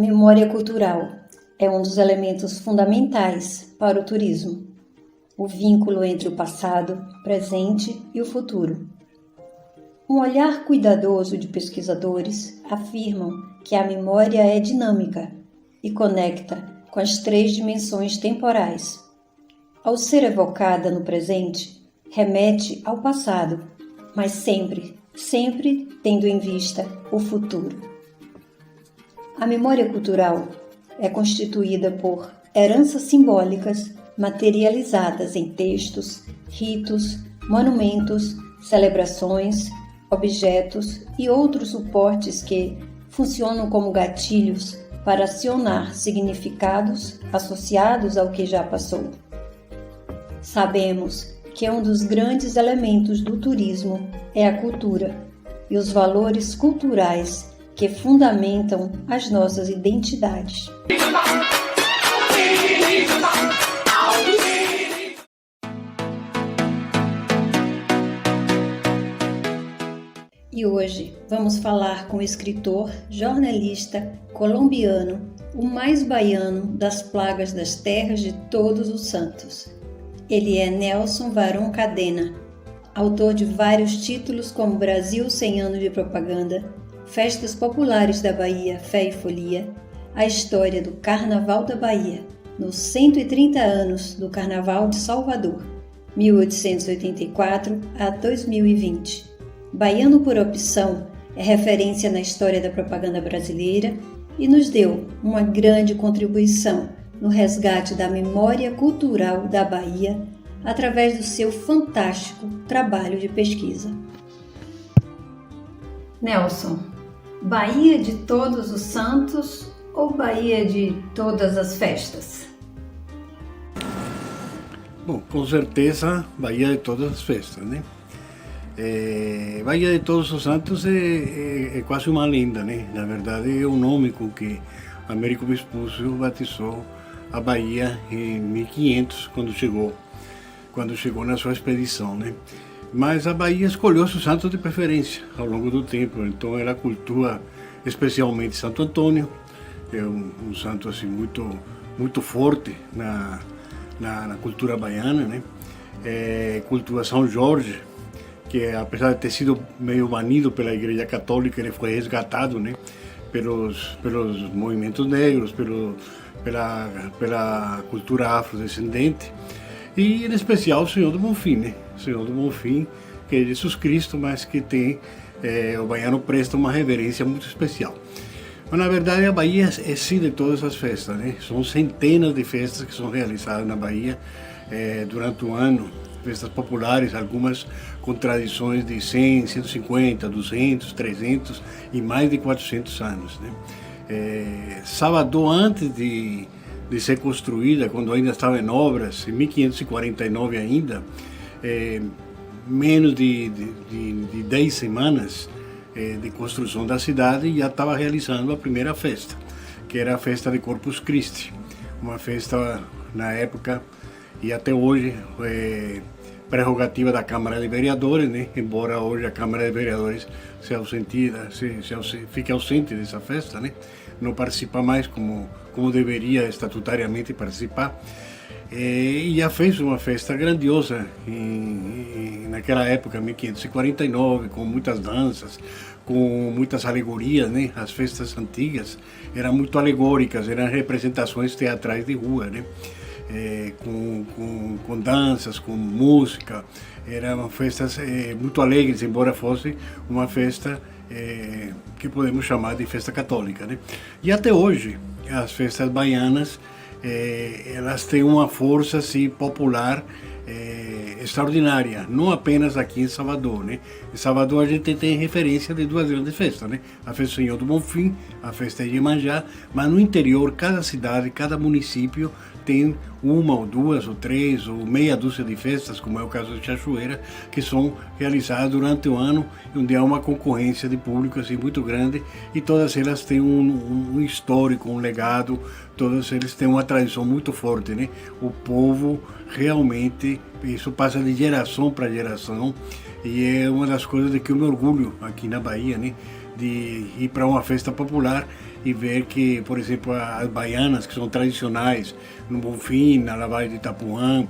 memória cultural é um dos elementos fundamentais para o turismo, o vínculo entre o passado, presente e o futuro. Um olhar cuidadoso de pesquisadores afirmam que a memória é dinâmica e conecta com as 3 dimensões temporais. Ao ser evocada no presente, remete ao passado, mas sempre tendo em vista o futuro. A memória cultural é constituída por heranças simbólicas materializadas em textos, ritos, monumentos, celebrações, objetos e outros suportes que funcionam como gatilhos para acionar significados associados ao que já passou. Sabemos que um dos grandes elementos do turismo é a cultura e os valores culturais que fundamentam as nossas identidades. E hoje vamos falar com o escritor, jornalista colombiano, o mais baiano das plagas das terras de Todos os Santos. Ele é Nelson Varón Cadena, autor de vários títulos como Brasil 100 anos de propaganda, Festas Populares da Bahia, Fé e Folia, a história do Carnaval da Bahia, nos 130 anos do Carnaval de Salvador, 1884 a 2020. Baiano por opção é referência na história da propaganda brasileira e nos deu uma grande contribuição no resgate da memória cultural da Bahia através do seu fantástico trabalho de pesquisa. Nelson, Bahia de Todos os Santos ou Bahia de todas as festas? Bom, com certeza Bahia de todas as festas, né? Bahia de Todos os Santos é quase uma lenda, né? Na verdade é o nome com que Américo Vespuccio batizou a Bahia em 1500, quando chegou na sua expedição, né? Mas a Bahia escolheu seu santo de preferência ao longo do tempo, então ela cultua especialmente Santo Antônio, é um santo assim muito forte na cultura baiana, né? Cultua São Jorge, que apesar de ter sido meio banido pela Igreja Católica, ele foi resgatado, né? pelos movimentos negros, pela cultura afrodescendente, e em especial o Senhor do Bonfim, né? O Senhor do Bonfim, que é Jesus Cristo, mas que tem, o baiano presta uma reverência muito especial. Mas na verdade a Bahia é sim de todas as festas, né? São centenas de festas que são realizadas na Bahia durante o ano, festas populares, algumas com tradições de 100, 150, 200, 300 e mais de 400 anos, né? Salvador, antes de ser construída, quando ainda estava em obras, em 1549 ainda, menos de 10 semanas de construção da cidade, e já estava realizando a primeira festa, que era a festa de Corpus Christi, uma festa na época e até hoje prerrogativa da Câmara de Vereadores, né? Embora hoje a Câmara de Vereadores fique ausente dessa festa, né? Não participa mais como deveria estatutariamente participar. E já fez uma festa grandiosa naquela época, 1549, com muitas danças, com muitas alegorias, né? As festas antigas eram muito alegóricas, eram representações teatrais de rua, né? Com danças, com música, eram festas muito alegres, embora fosse uma festa que podemos chamar de festa católica, né? E até hoje as festas baianas elas têm uma força assim, popular extraordinária, não apenas aqui em Salvador, né? Em Salvador a gente tem referência de 2 grandes festas, né? A festa do Senhor do Bonfim, a festa de Iemanjá, mas no interior, cada cidade, cada município tem uma ou 2 ou 3 ou meia dúzia de festas, como é o caso de Cachoeira, que são realizadas durante o ano, onde há uma concorrência de público assim, muito grande, e todas elas têm um histórico, um legado, todas elas têm uma tradição muito forte, né? O povo realmente, isso passa de geração para geração, e é uma das coisas de que eu me orgulho aqui na Bahia, né? de ir para uma festa popular e ver que, por exemplo, as baianas, que são tradicionais, no Bonfim, na Lavagem de Itapuã,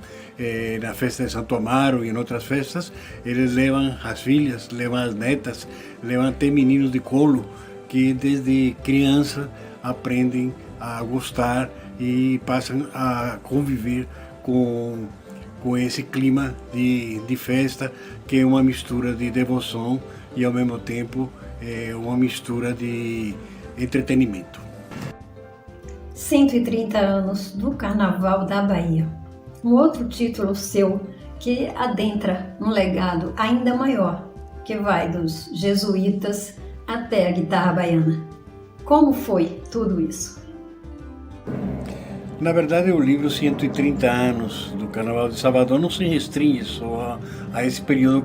na festa de Santo Amaro e em outras festas, eles levam as filhas, levam as netas, levam até meninos de colo, que desde criança aprendem a gostar e passam a conviver com esse clima de festa, que é uma mistura de devoção e ao mesmo tempo uma mistura de entretenimento. 130 anos do Carnaval da Bahia. Um outro título seu que adentra um legado ainda maior, que vai dos jesuítas até a guitarra baiana. Como foi tudo isso? Na verdade, o livro 130 anos do Carnaval de Salvador não se restringe só a esse período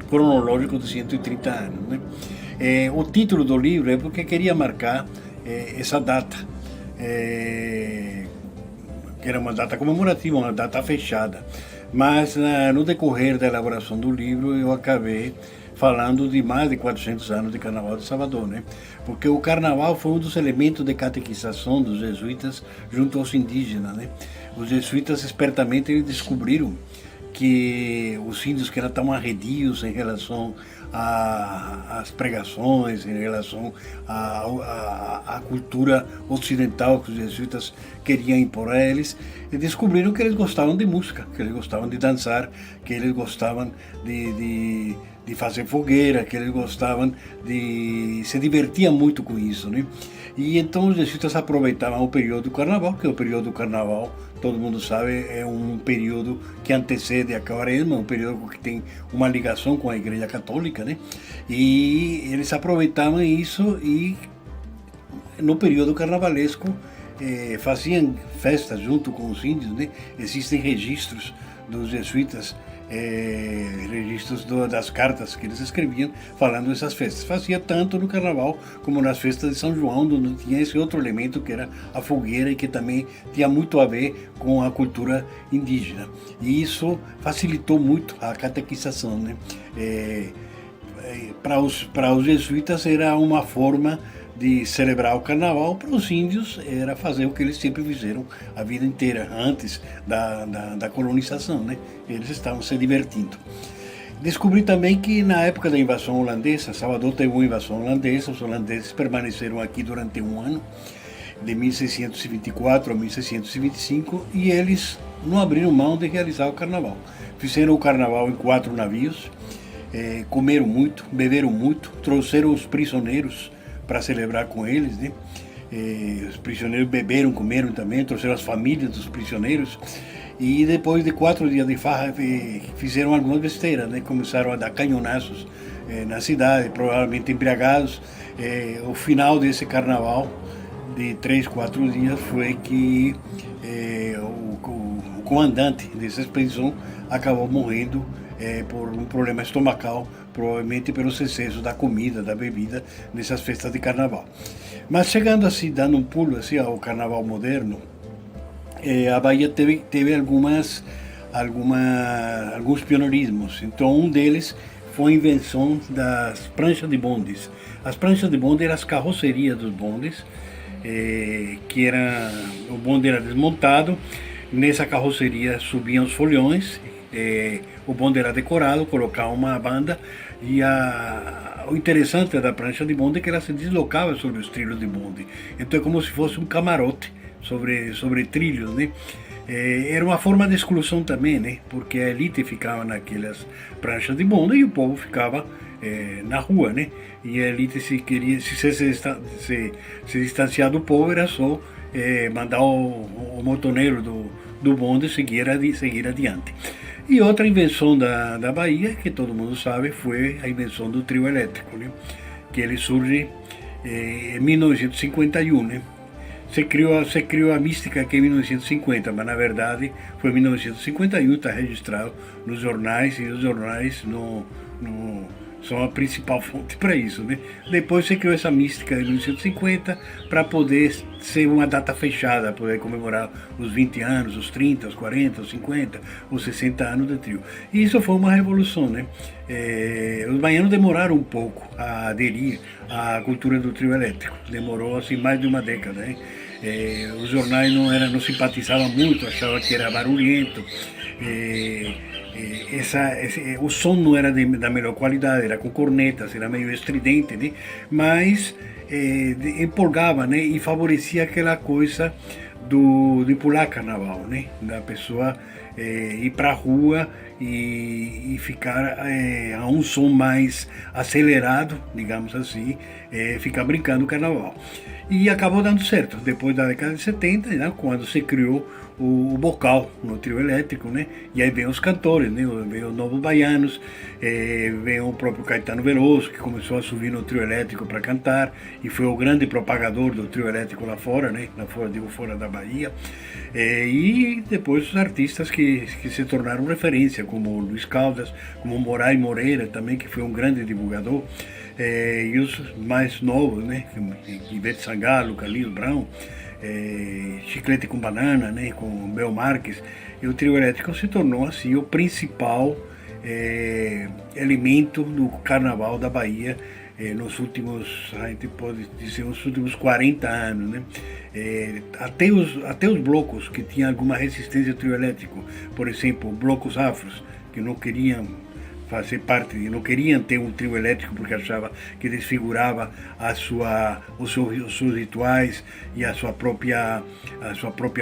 cronológico de 130 anos, né? O título do livro é porque queria marcar essa data, que era uma data comemorativa, uma data fechada. Mas no decorrer da elaboração do livro eu acabei falando de mais de 400 anos de Carnaval de Salvador, né? Porque o Carnaval foi um dos elementos de catequização dos jesuítas junto aos indígenas, né? Os jesuítas espertamente eles descobriram que os índios que eram tão arredios em relação às pregações, em relação à cultura ocidental que os jesuítas queriam impor a eles, e descobriram que eles gostavam de música, que eles gostavam de dançar, que eles gostavam de fazer fogueira, que eles gostavam se divertiam muito com isso, né? E então os jesuítas aproveitavam o período do Carnaval, que é o período do Carnaval, todo mundo sabe, é um período que antecede a Quaresma, um período que tem uma ligação com a Igreja Católica, né? E eles aproveitavam isso e no período carnavalesco faziam festas junto com os índios, né? Existem registros dos jesuítas, registros das cartas que eles escreviam falando dessas festas. Fazia tanto no Carnaval como nas festas de São João, onde tinha esse outro elemento que era a fogueira e que também tinha muito a ver com a cultura indígena. E isso facilitou muito a catequização, né? Para os jesuítas era uma forma de celebrar o Carnaval, para os índios era fazer o que eles sempre fizeram a vida inteira, antes da colonização, né? Eles estavam se divertindo. Descobri também que na época da invasão holandesa, Salvador teve uma invasão holandesa, os holandeses permaneceram aqui durante um ano, de 1624 a 1625, e eles não abriram mão de realizar o Carnaval. Fizeram o Carnaval em 4 navios, comeram muito, beberam muito, trouxeram os prisioneiros para celebrar com eles, né? Os prisioneiros beberam, comeram também, trouxeram as famílias dos prisioneiros, e depois de 4 dias de farra fizeram algumas besteiras, né? Começaram a dar canhonaços na cidade, provavelmente embriagados. O final desse carnaval de 3, 4 dias foi que o comandante dessa expedição acabou morrendo por um problema estomacal, provavelmente pelos excessos da comida, da bebida, nessas festas de carnaval. Mas chegando assim, dando um pulo assim, ao carnaval moderno, a Bahia teve alguns pioneirismos. Então, um deles foi a invenção das pranchas de bondes. As pranchas de bonde eram as carrocerias dos bondes, o bonde era desmontado, nessa carroceria subiam os folhões, o bonde era decorado, colocava uma banda, e o interessante da prancha de bonde é que ela se deslocava sobre os trilhos de bonde. Então é como se fosse um camarote sobre trilhos, né? Era uma forma de exclusão também, né? Porque a elite ficava naquelas pranchas de bonde e o povo ficava na rua, né? E a elite se distanciar do povo era só mandar o motoneiro do bonde seguir adiante. E outra invenção da Bahia, que todo mundo sabe, foi a invenção do trio elétrico, né? Que ele surge em 1951, né? Se criou a mística aqui em 1950, mas na verdade foi em 1951, está registrado nos jornais, e os jornais são a principal fonte para isso, né? Depois você criou essa mística em 1950 para poder ser uma data fechada, poder comemorar os 20 anos, os 30, os 40, os 50, os 60 anos do trio. E isso foi uma revolução, né? Os baianos demoraram um pouco a aderir à cultura do trio elétrico. Demorou assim mais de uma década, né? Os jornais não simpatizavam muito, achavam que era barulhento. O som não era da melhor qualidade, era com cornetas, era meio estridente, né? Mas empolgava, né? E favorecia aquela coisa de pular carnaval, né? Da pessoa ir para a rua e ficar a um som mais acelerado, digamos assim, ficar brincando o carnaval. E acabou dando certo, depois da década de 70, né, quando se criou o bocal no trio elétrico, né? E aí vem os cantores, né? Vem os Novos Baianos, vem o próprio Caetano Veloso, que começou a subir no trio elétrico para cantar e foi o grande propagador do trio elétrico lá fora, né? Fora da Bahia. E depois os artistas que se tornaram referência, como Luiz Caldas, como Moraes Moreira também, que foi um grande divulgador. E os mais novos, né? Ivete Sangalo, Carlinhos Brown, Chiclete com Banana, né? Com Bel Marques. E o trio elétrico se tornou assim o principal elemento do carnaval da Bahia nos últimos, a gente pode dizer, nos últimos 40 anos, né? Até os blocos que tinham alguma resistência ao trio elétrico, por exemplo, blocos afros, que não queriam fazer parte, não queriam ter um trio elétrico porque achava que desfigurava os seus rituais e a sua própria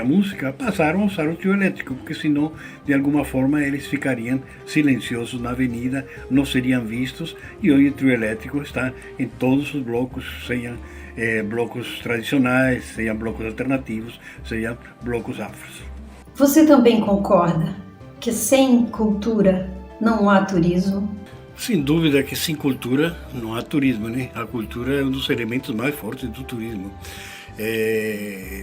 música, passaram a usar o trio elétrico, porque senão, de alguma forma, eles ficariam silenciosos na avenida, não seriam vistos, e hoje o trio elétrico está em todos os blocos, sejam blocos tradicionais, sejam blocos alternativos, sejam blocos afros. Você também concorda que sem cultura não há turismo? Sem dúvida que sem cultura não há turismo, né? A cultura é um dos elementos mais fortes do turismo.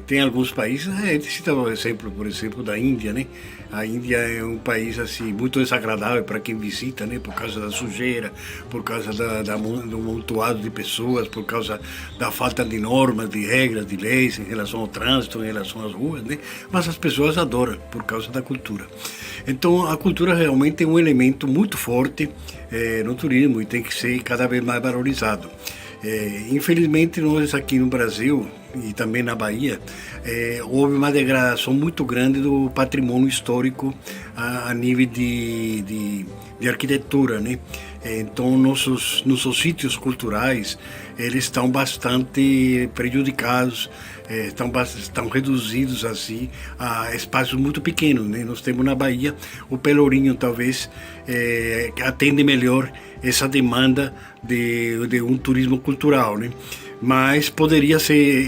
Tem alguns países, a gente cita o exemplo, por exemplo, da Índia, né? A Índia é um país assim muito desagradável para quem visita, né? Por causa da sujeira, por causa do amontoado de pessoas, por causa da falta de normas, de regras, de leis em relação ao trânsito, em relação às ruas, né? Mas as pessoas adoram por causa da cultura. Então a cultura realmente é um elemento muito forte no turismo e tem que ser cada vez mais valorizado. Infelizmente nós aqui no Brasil e também na Bahia houve uma degradação muito grande do patrimônio histórico a nível de arquitetura, né? Então nossos sítios culturais eles estão bastante prejudicados, estão reduzidos assim a espaços muito pequenos, né? Nós temos na Bahia o Pelourinho, talvez que atende melhor essa demanda de um turismo cultural, né? Mas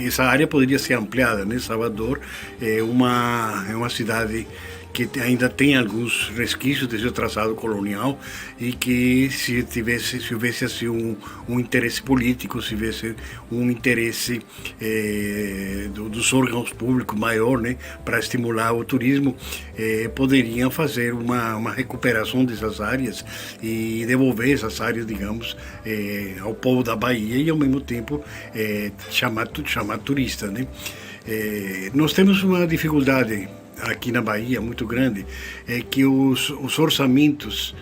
essa área poderia ser ampliada, né? Salvador é uma cidade que ainda tem alguns resquícios desse traçado colonial e que se houvesse assim um interesse político, se houvesse um interesse dos órgãos públicos maior, né, para estimular o turismo, poderiam fazer uma recuperação dessas áreas e devolver essas áreas, digamos, ao povo da Bahia e ao mesmo tempo chamar turistas, né? Nós temos uma dificuldade aqui na Bahia muito grande, é que os orçamentos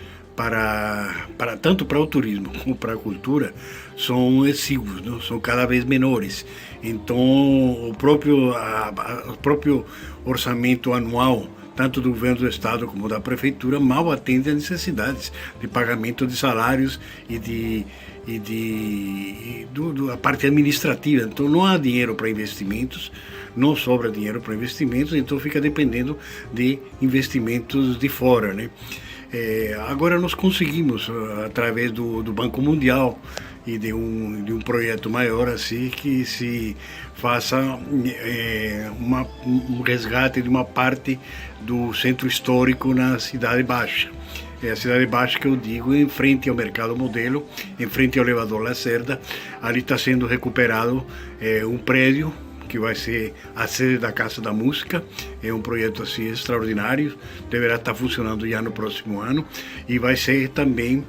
tanto para o turismo como para a cultura são exíguos, não? São cada vez menores. Então o próprio orçamento anual tanto do governo do estado como da prefeitura mal atende às necessidades de pagamento de salários e a parte administrativa. Então não há dinheiro para investimentos, não sobra dinheiro para investimentos, então fica dependendo de investimentos de fora, né? Agora nós conseguimos, através do Banco Mundial e de um projeto maior assim, que se faça um resgate de uma parte do centro histórico na Cidade Baixa. A Cidade Baixa, que eu digo, em frente ao Mercado Modelo, em frente ao elevador Lacerda, ali está sendo recuperado um prédio que vai ser a sede da Casa da Música. É um projeto assim extraordinário, deverá estar funcionando já no próximo ano e vai ser também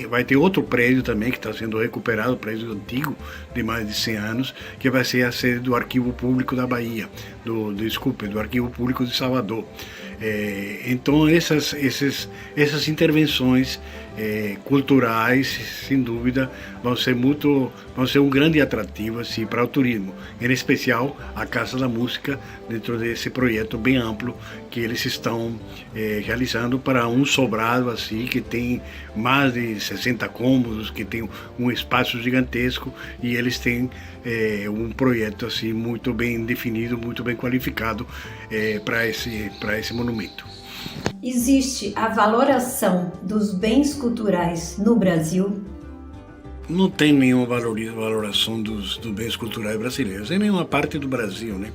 vai ter outro prédio também que está sendo recuperado, prédio antigo de mais de 100 anos, que vai ser a sede do Arquivo Público da Bahia, do Arquivo Público de Salvador. Então essas intervenções culturais, sem dúvida, vão ser um grande atrativo assim, para o turismo, em especial a Casa da Música, dentro desse projeto bem amplo que eles estão realizando para um sobrado assim, que tem mais de 60 cômodos, que tem um espaço gigantesco, e eles têm um projeto assim, muito bem definido, muito bem qualificado para esse monumento. Existe a valoração dos bens culturais no Brasil? Não tem nenhuma valoração dos bens culturais brasileiros, em nenhuma parte do Brasil, né?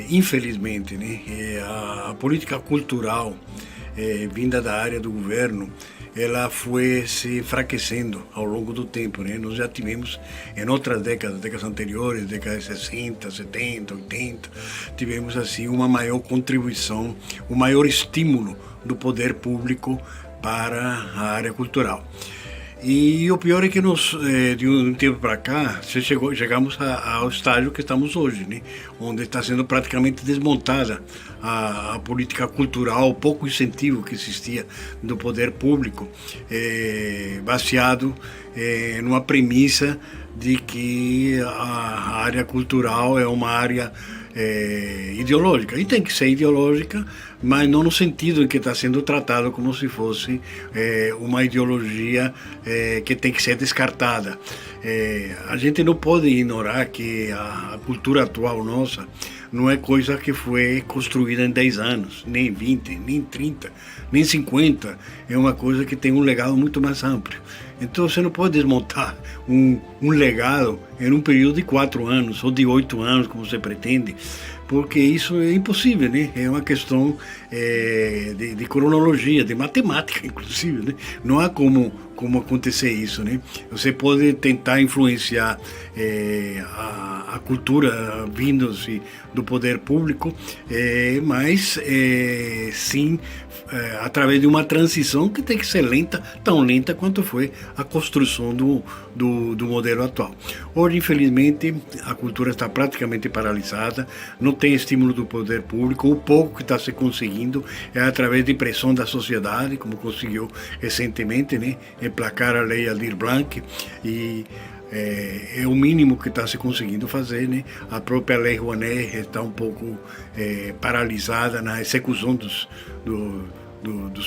Infelizmente, né? A política cultural vinda da área do governo, ela foi se enfraquecendo ao longo do tempo, né? Nós já tivemos em outras décadas anteriores, décadas de 60, 70, 80, tivemos assim uma maior contribuição, um maior estímulo do poder público para a área cultural. E o pior é que nós, de um tempo para cá, chegamos ao estágio que estamos hoje, né? Onde está sendo praticamente desmontada a política cultural, o pouco incentivo que existia do poder público, baseado numa premissa de que a área cultural é uma área ideológica, e tem que ser ideológica, mas não no sentido em que está sendo tratado como se fosse uma ideologia que tem que ser descartada. A gente não pode ignorar que a cultura atual nossa não é coisa que foi construída em 10 anos, nem 20, nem 30, nem 50, é uma coisa que tem um legado muito mais amplo. Então você não pode desmontar um legado em um período de 4 anos ou de 8 anos, como você pretende, porque isso é impossível, né? É uma questão de cronologia, de matemática, inclusive, né? Não há como acontecer isso, né? Você pode tentar influenciar a cultura vindo-se do poder público, mas sim através de uma transição que tem que ser lenta, tão lenta quanto foi a construção do modelo atual. Hoje, infelizmente, a cultura está praticamente paralisada, não tem estímulo do poder público, o pouco que está se conseguindo é através de pressão da sociedade, como conseguiu recentemente, né, emplacar a lei Aldir Blanc, e é o mínimo que está se conseguindo fazer, né? A própria lei Rouanet está um pouco paralisada na execução dos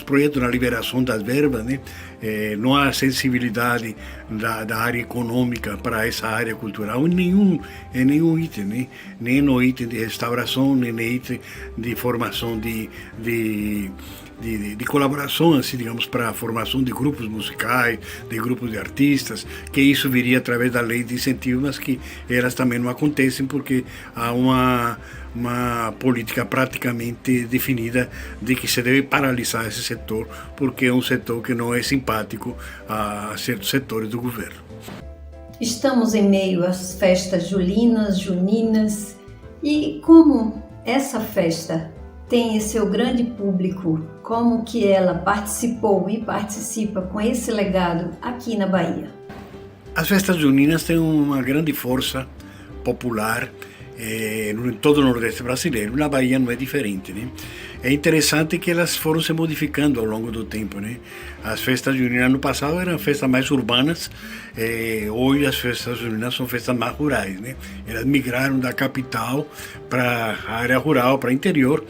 projetos, na liberação das verbas, né? Não há sensibilidade da área econômica para essa área cultural em nenhum item, né? Nem no item de restauração, nem no item de formação de colaboração, assim, digamos, para a formação de grupos musicais, de grupos de artistas, que isso viria através da lei de incentivo, mas que elas também não acontecem porque há uma política praticamente definida de que se deve paralisar esse setor, porque é um setor que não é simpático a certos setores do governo. Estamos em meio às festas julinas, juninas, e como essa festa tem esse seu grande público, como que ela participou e participa com esse legado aqui na Bahia? As festas juninas têm uma grande força popular em todo o Nordeste brasileiro. Na Bahia não é diferente, né? É interessante que elas foram se modificando ao longo do tempo, né? As festas juninas no passado eram festas mais urbanas, hoje as festas juninas são festas mais rurais, né? Elas migraram da capital para a área rural, para o interior,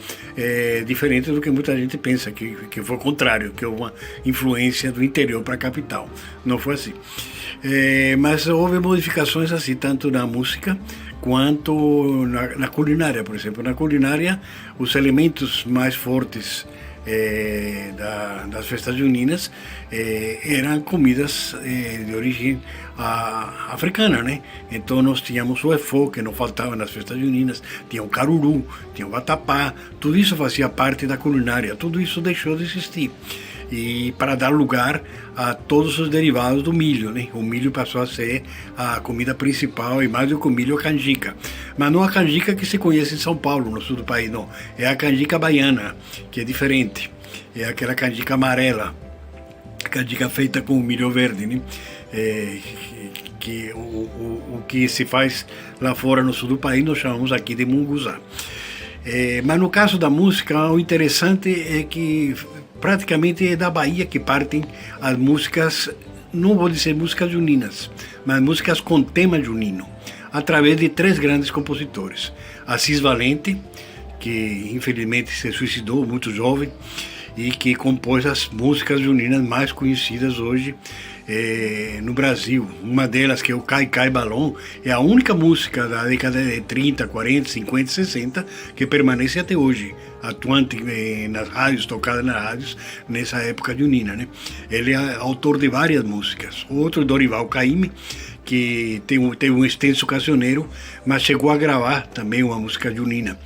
diferente do que muita gente pensa, que foi o contrário, que houve uma influência do interior para a capital. Não foi assim. Mas houve modificações assim, tanto na música quanto na culinária, por exemplo. Na culinária, os elementos mais fortes das festas juninas eram comidas de origem africana, né? Então nós tínhamos o efô, que não faltava nas festas juninas, tinha o caruru, tinha o vatapá, tudo isso fazia parte da culinária, tudo isso deixou de existir. E para dar lugar a todos os derivados do milho, né? O milho passou a ser a comida principal, e mais do que o milho, a canjica. Mas não a canjica que se conhece em São Paulo, no sul do país, não. É a canjica baiana, que é diferente. É aquela canjica amarela. canjica feita com milho verde, né? Que o que se faz lá fora no sul do país nós chamamos aqui de munguzá. Mas no caso da música, o interessante é que praticamente é da Bahia que partem as músicas, não vou dizer músicas juninas, mas músicas com tema junino, através de 3 grandes compositores. Assis Valente, que infelizmente se suicidou muito jovem, e que compôs as músicas juninas mais conhecidas hoje no Brasil. Uma delas, que é o Cai Cai Balão, é a única música da década de 30, 40, 50, 60 que permanece até hoje, atuante nas rádios, tocada nas rádios nessa época junina, né? Ele é autor de várias músicas. O outro é Dorival Caymmi, que teve um extenso cancioneiro, mas chegou a gravar também uma música junina.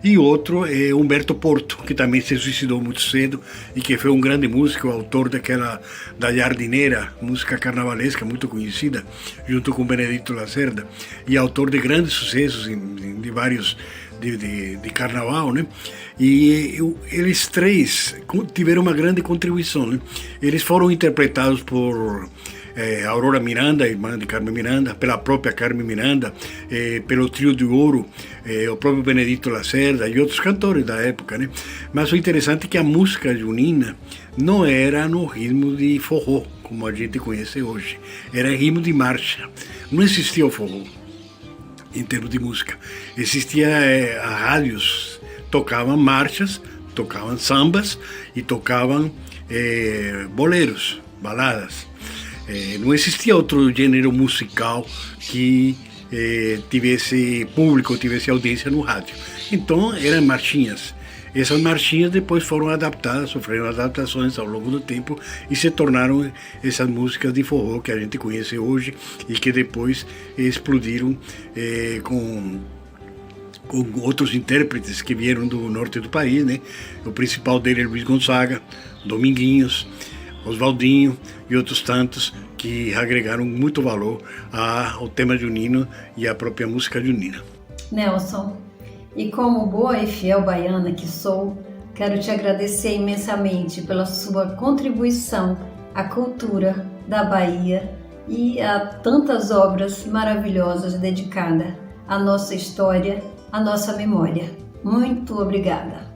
E outro é Humberto Porto, que também se suicidou muito cedo e que foi um grande músico, autor da Jardineira, música carnavalesca muito conhecida, junto com Benedito Lacerda, e autor de grandes sucessos de vários de carnaval, né? E eles 3 tiveram uma grande contribuição, né? Eles foram interpretados por Aurora Miranda, irmã de Carmen Miranda, pela própria Carmen Miranda, pelo Trio de Ouro, o próprio Benedito Lacerda e outros cantores da época, né? Mas o interessante é que a música junina não era no ritmo de forró, como a gente conhece hoje, era ritmo de marcha. Não existia o forró em termos de música. Existia as rádios, tocavam marchas, tocavam sambas e tocavam boleros, baladas. Não existia outro gênero musical que tivesse público, tivesse audiência no rádio. Então eram marchinhas. Essas marchinhas depois foram adaptadas, sofreram adaptações ao longo do tempo e se tornaram essas músicas de forró que a gente conhece hoje e que depois explodiram com outros intérpretes que vieram do norte do país, né? O principal dele é Luiz Gonzaga, Dominguinhos, Oswaldinho e outros tantos que agregaram muito valor ao tema junino e à própria música junina. Nelson, e como boa e fiel baiana que sou, quero te agradecer imensamente pela sua contribuição à cultura da Bahia e a tantas obras maravilhosas dedicadas à nossa história, à nossa memória. Muito obrigada.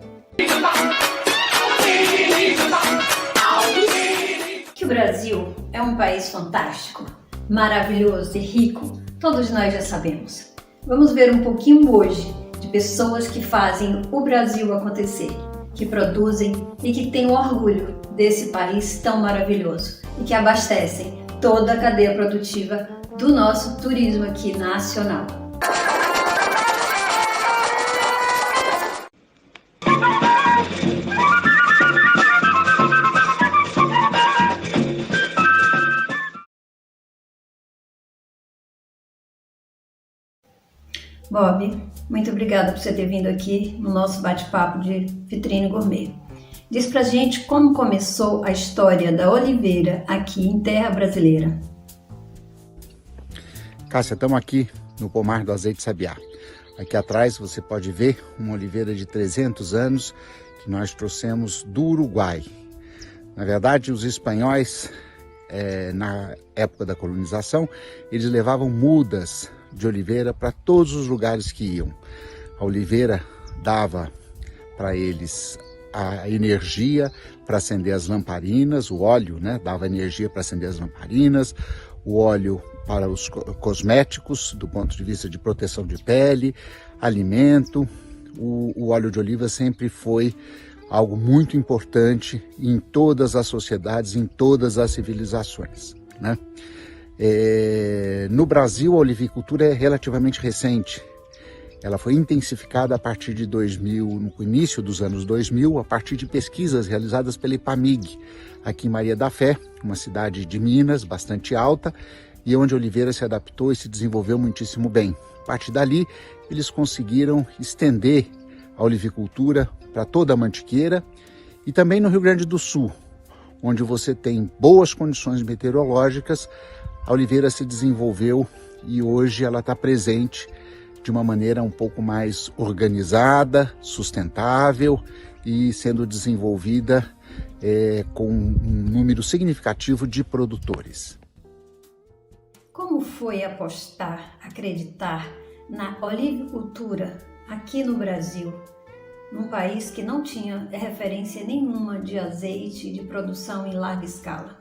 Que o Brasil é um país fantástico, maravilhoso e rico, todos nós já sabemos. Vamos ver um pouquinho hoje de pessoas que fazem o Brasil acontecer, que produzem e que têm orgulho desse país tão maravilhoso e que abastecem toda a cadeia produtiva do nosso turismo aqui nacional. Bob, muito obrigada por você ter vindo aqui no nosso bate-papo de Vitrine Gourmet. Diz pra gente como começou a história da oliveira aqui em terra brasileira. Cássia, estamos aqui no pomar do azeite Sabiá. Aqui atrás você pode ver uma oliveira de 300 anos que nós trouxemos do Uruguai. Na verdade, os espanhóis, na época da colonização, eles levavam mudas de oliveira para todos os lugares que iam. A oliveira dava para eles a energia para acender as lamparinas, o óleo, né, dava energia para acender as lamparinas, o óleo para os cosméticos, do ponto de vista de proteção de pele, alimento. O óleo de oliva sempre foi algo muito importante em todas as sociedades, em todas as civilizações, né? No Brasil, a olivicultura é relativamente recente. Ela foi intensificada a partir de 2000, no início dos anos 2000, a partir de pesquisas realizadas pela IPAMIG, aqui em Maria da Fé, uma cidade de Minas, bastante alta, e onde a oliveira se adaptou e se desenvolveu muitíssimo bem. A partir dali, eles conseguiram estender a olivicultura para toda a Mantiqueira e também no Rio Grande do Sul, onde você tem boas condições meteorológicas. A oliveira se desenvolveu e hoje ela está presente de uma maneira um pouco mais organizada, sustentável e sendo desenvolvida com um número significativo de produtores. Como foi apostar, acreditar na olivicultura aqui no Brasil, num país que não tinha referência nenhuma de azeite de produção em larga escala?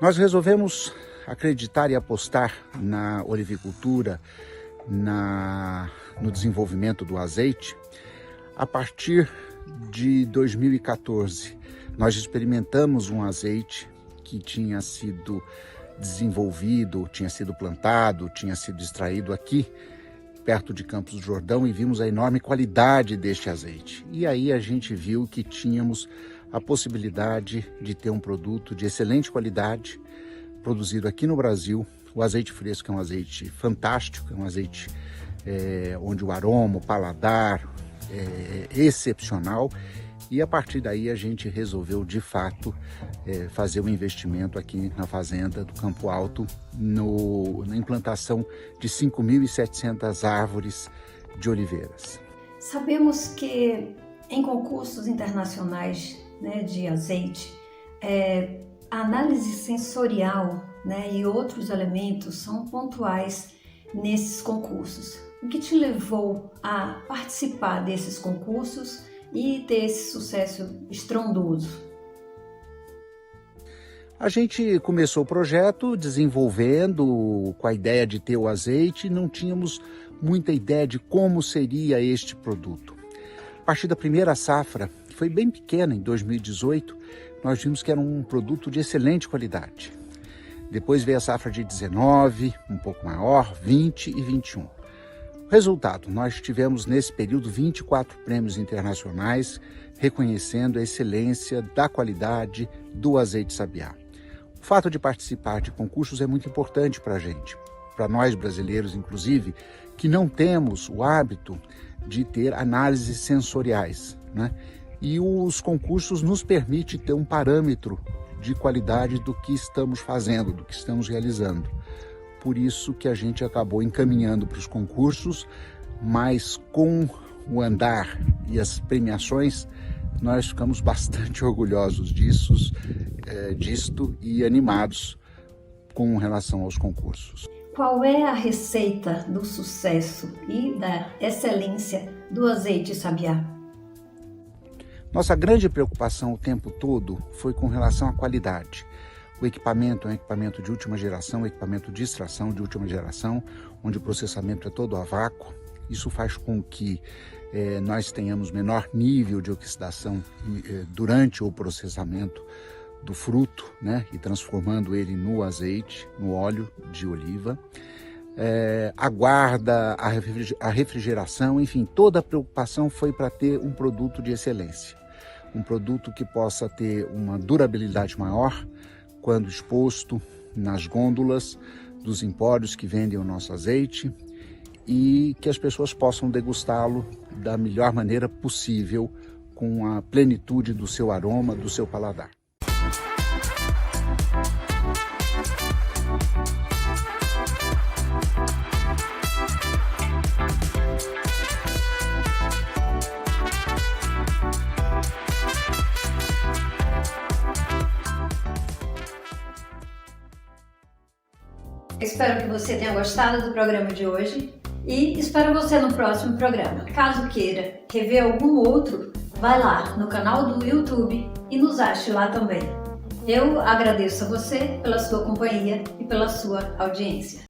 Nós resolvemos acreditar e apostar na olivicultura, no desenvolvimento do azeite, a partir de 2014. Nós experimentamos um azeite que tinha sido desenvolvido, tinha sido plantado, tinha sido extraído aqui, perto de Campos do Jordão, e vimos a enorme qualidade deste azeite. E aí a gente viu que tínhamos a possibilidade de ter um produto de excelente qualidade, produzido aqui no Brasil. O azeite fresco é um azeite fantástico, é um azeite onde o aroma, o paladar é excepcional. E a partir daí a gente resolveu de fato fazer um investimento aqui na fazenda do Campo Alto, na implantação de 5.700 árvores de oliveiras. Sabemos que em concursos internacionais, né, de azeite, a análise sensorial, né, e outros elementos são pontuais nesses concursos. O que te levou a participar desses concursos e ter esse sucesso estrondoso? A gente começou o projeto desenvolvendo com a ideia de ter o azeite, não tínhamos muita ideia de como seria este produto. A partir da primeira safra, que foi bem pequena, em 2018, nós vimos que era um produto de excelente qualidade. Depois veio a safra de 19, um pouco maior, 20 e 21. Resultado, nós tivemos nesse período 24 prêmios internacionais reconhecendo a excelência da qualidade do azeite Sabiá. O fato de participar de concursos é muito importante para a gente, para nós brasileiros inclusive, que não temos o hábito de ter análises sensoriais, né? E os concursos nos permitem ter um parâmetro de qualidade do que estamos fazendo, do que estamos realizando. Por isso que a gente acabou encaminhando para os concursos, mas com o andar e as premiações, nós ficamos bastante orgulhosos disto e animados com relação aos concursos. Qual é a receita do sucesso e da excelência do azeite Sabiá? Nossa grande preocupação o tempo todo foi com relação à qualidade. O equipamento é um equipamento de última geração, um equipamento de extração de última geração, onde o processamento é todo a vácuo. Isso faz com que nós tenhamos menor nível de oxidação durante o processamento do fruto, né, e transformando ele no azeite, no óleo de oliva. A guarda, a refrigeração, enfim, toda a preocupação foi para ter um produto de excelência. Um produto que possa ter uma durabilidade maior quando exposto nas gôndolas dos empórios que vendem o nosso azeite e que as pessoas possam degustá-lo da melhor maneira possível, com a plenitude do seu aroma, do seu paladar. Espero que você tenha gostado do programa de hoje e espero você no próximo programa. Caso queira rever algum outro, vai lá no canal do YouTube e nos ache lá também. Eu agradeço a você pela sua companhia e pela sua audiência.